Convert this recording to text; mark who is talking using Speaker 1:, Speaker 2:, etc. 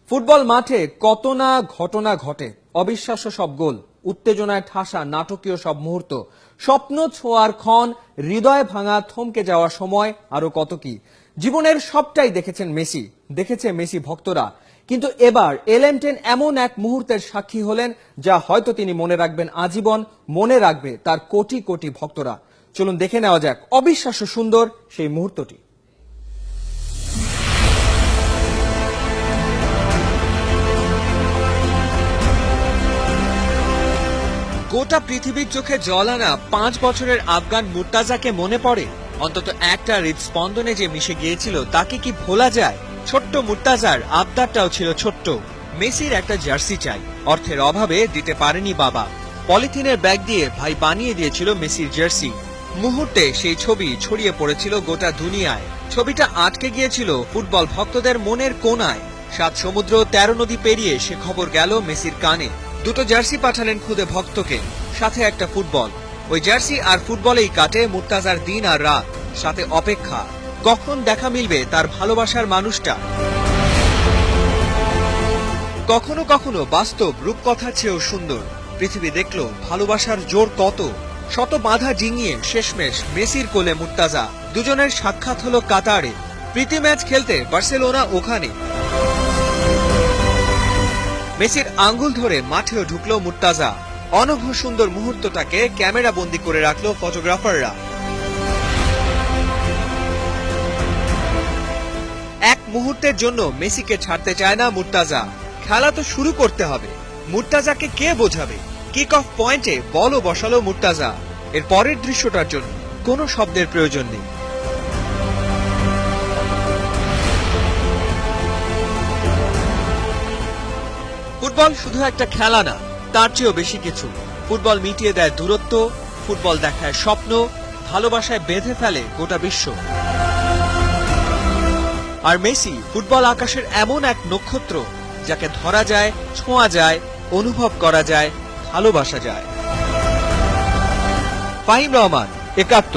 Speaker 1: Football মাঠে কত না ঘটনা ঘটে, অবিশ্বাস্য সব গোল, উত্তেজনায় ঠাসা নাটকীয় সব মুহূর্ত, স্বপ্ন ছোঁয়ার ক্ষণ, হৃদয় ভাঙা থমকে যাওয়া সময়, আরো কত কি। জীবনের সবটাই দেখেছেন মেসি, দেখেছে মেসি ভক্তরা। কিন্তু এবার এলেনটেন এমন এক মুহূর্তের সাক্ষী হলেন যা হয়তো তিনি মনে রাখবেন আজীবন, মনে রাখবে তার কোটি কোটি ভক্তরা। চলুন দেখে নেওয়া যাক অবিশ্বাস্য সুন্দর সেই মুহূর্তটি। গোটা পৃথিবীর চোখে জল আনা 5 বছরের আফগান মুর্তাজাকে মনে পড়ে? অন্তত একটা হৃদস্পন্দনে যে মিশে গিয়েছিল তাকে কি ভোলা যায়? ছোট্ট মুর্তাজার আবদারটাও ছিল ছোট্ট, মেসির একটা জার্সি চাই। অর্থের অভাবে দিতে পারেনি বাবা, পলিথিনের ব্যাগ দিয়ে ভাই বানিয়ে দিয়েছিল মেসির জার্সি। মুহূর্তে সেই ছবি ছড়িয়ে পড়েছিল গোটা দুনিয়ায়। ছবিটা আটকে গিয়েছিল ফুটবল ভক্তদের মনের কোণায়। 7 সমুদ্র 13 নদী পেরিয়ে সে খবর গেল মেসির কানে। দুটো জার্সি পাঠালেন খুদে ভক্তকে, সাথে একটা ফুটবল। ওই জার্সি আর ফুটবলেই কাটে মুর্তাজার দিন আর রাত, সাথে অপেক্ষা কখন দেখা মিলবে তার ভালোবাসার মানুষটা। কখনো কখনো বাস্তব রূপকথার চেয়েও সুন্দর। পৃথিবী দেখলো ভালোবাসার জোর কত। শত বাধা ডিঙিয়ে শেষমেশ মেসির কোলে মুর্তাজা। দুজনের সাক্ষাৎ হলো কাতারে। প্রীতি ম্যাচ খেলতে বার্সেলোনা ওখানে। মেসির আঙ্গুল ধরে মাঠেও ঢুকলো মুর্তাজা। অনঘ সুন্দর মুহূর্তটাকে ক্যামেরা বন্দী করে রাখলো ফটোগ্রাফাররা। এক মুহূর্তের জন্য মেসিকে ছাড়তে চায় না মুর্তাজা। খেলা তো শুরু করতে হবে, মুর্তাজাকে কে বোঝাবে? কিক অফ পয়েন্টে বলও বসালো মুর্তাজা। এর পরের দৃশ্যটার জন্য কোনো শব্দের প্রয়োজন নেই। ফুটবল শুধু একটা খেলা না, তার চেয়েও বেশি কিছু। ফুটবল মিটিয়ে দেয় দূরত্ব, ফুটবল দেখায় স্বপ্ন, ভালোবাসায় বেঁধে ফেলে গোটা বিশ্ব। আর মেসি ফুটবল আকাশের এমন এক নক্ষত্র যাকে ধরা যায়, ছোঁয়া যায়, অনুভব করা যায়, ভালোবাসা যায়। ফাহিম রহমান, ৭১।